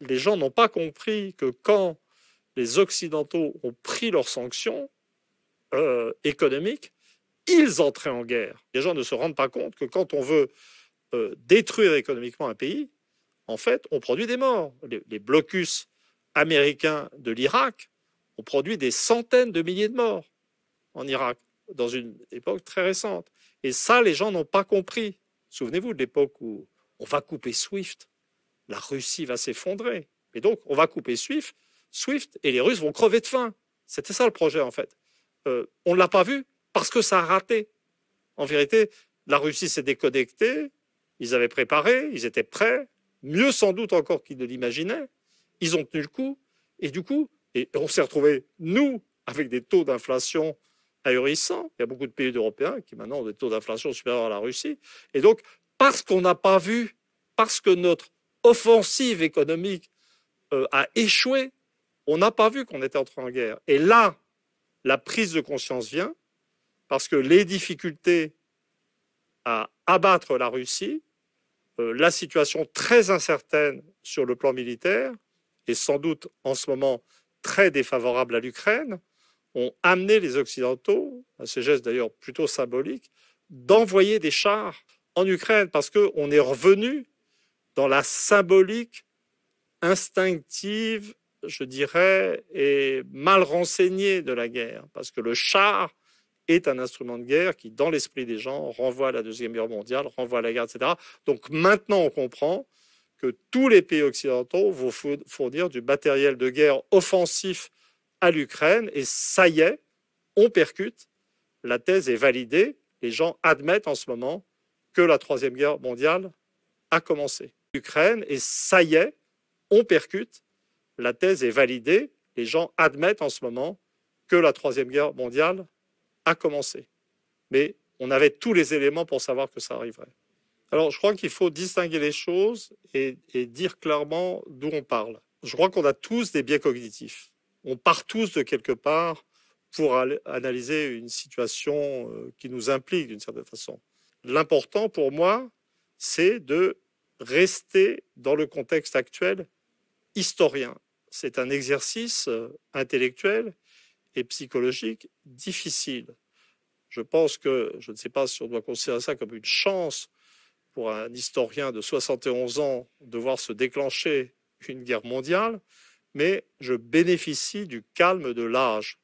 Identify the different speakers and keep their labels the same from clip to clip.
Speaker 1: les gens n'ont pas compris que quand les Occidentaux ont pris leurs sanctions économiques, ils entraient en guerre. Les gens ne se rendent pas compte que quand on veut détruire économiquement un pays, en fait, on produit des morts. Les blocus américains de l'Irak ont produit des centaines de milliers de morts en Irak, dans une époque très récente. Et ça, les gens n'ont pas compris. Souvenez-vous de l'époque où on va couper SWIFT, la Russie va s'effondrer. Et donc, on va couper SWIFT, et les Russes vont crever de faim. C'était ça le projet, en fait. On ne l'a pas vu parce que ça a raté. En vérité, la Russie s'est déconnectée, ils avaient préparé, ils étaient prêts, mieux sans doute encore qu'ils ne l'imaginaient. Ils ont tenu le coup, et du coup, on s'est retrouvés, nous, avec des taux d'inflation ahurissants. Il y a beaucoup de pays européens qui maintenant ont des taux d'inflation supérieurs à la Russie. Et donc, parce qu'on n'a pas vu, parce que notre offensive économique a échoué, on n'a pas vu qu'on était entré en guerre. Et là, la prise de conscience vient, parce que les difficultés à abattre la Russie, la situation très incertaine sur le plan militaire, et sans doute en ce moment très défavorable à l'Ukraine, ont amené les Occidentaux, à ce geste d'ailleurs plutôt symbolique, d'envoyer des chars en Ukraine, parce qu'on est revenu dans la symbolique instinctive, je dirais, et mal renseignée de la guerre, parce que le char est un instrument de guerre qui, dans l'esprit des gens, renvoie à la Deuxième Guerre mondiale, renvoie à la guerre, etc. Donc maintenant, on comprend que tous les pays occidentaux vont fournir du matériel de guerre offensif à l'Ukraine, et ça y est, on percute, la thèse est validée, les gens admettent en ce moment que la Troisième Guerre mondiale a commencé. L'Ukraine, et ça y est, on percute, la thèse est validée, les gens admettent en ce moment que la Troisième Guerre mondiale a commencé. Mais on avait tous les éléments pour savoir que ça arriverait. Alors, je crois qu'il faut distinguer les choses et dire clairement d'où on parle. Je crois qu'on a tous des biais cognitifs. On part tous de quelque part pour analyser une situation qui nous implique d'une certaine façon. L'important pour moi, c'est de rester dans le contexte actuel historien. C'est un exercice intellectuel et psychologique difficile. Je pense que, je ne sais pas si on doit considérer ça comme une chance pour un historien de 71 ans de voir se déclencher une guerre mondiale, mais je bénéficie du calme de l'âge,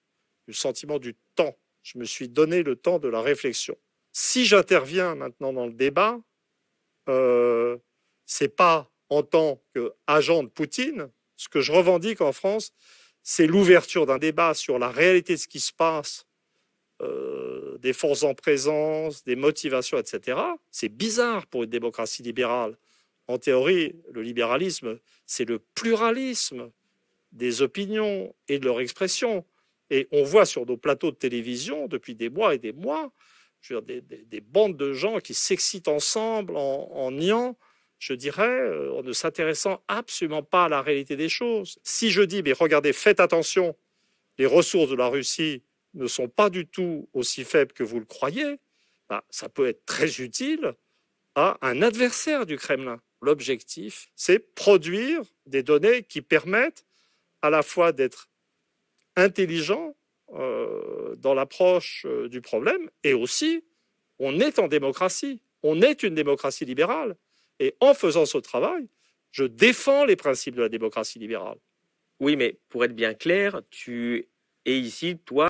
Speaker 1: du sentiment du temps. Je me suis donné le temps de la réflexion. Si j'interviens maintenant dans le débat, c'est pas en tant qu'agent de Poutine. Ce que je revendique en France, c'est l'ouverture d'un débat sur la réalité de ce qui se passe, des forces en présence, des motivations, etc. C'est bizarre pour une démocratie libérale. En théorie, le libéralisme, c'est le pluralisme des opinions et de leur expression. Et on voit sur nos plateaux de télévision, depuis des mois et des mois, je veux dire, des bandes de gens qui s'excitent ensemble en niant, je dirais, en ne s'intéressant absolument pas à la réalité des choses. Si je dis, mais regardez, faites attention, les ressources de la Russie ne sont pas du tout aussi faibles que vous le croyez, bah, ça peut être très utile à un adversaire du Kremlin. L'objectif, c'est produire des données qui permettent à la fois d'être intelligent dans l'approche du problème, et aussi, on est en démocratie, on est une démocratie libérale, et en faisant ce travail, je défends les principes de la démocratie libérale.
Speaker 2: Oui, mais pour être bien clair, tu es ici, toi,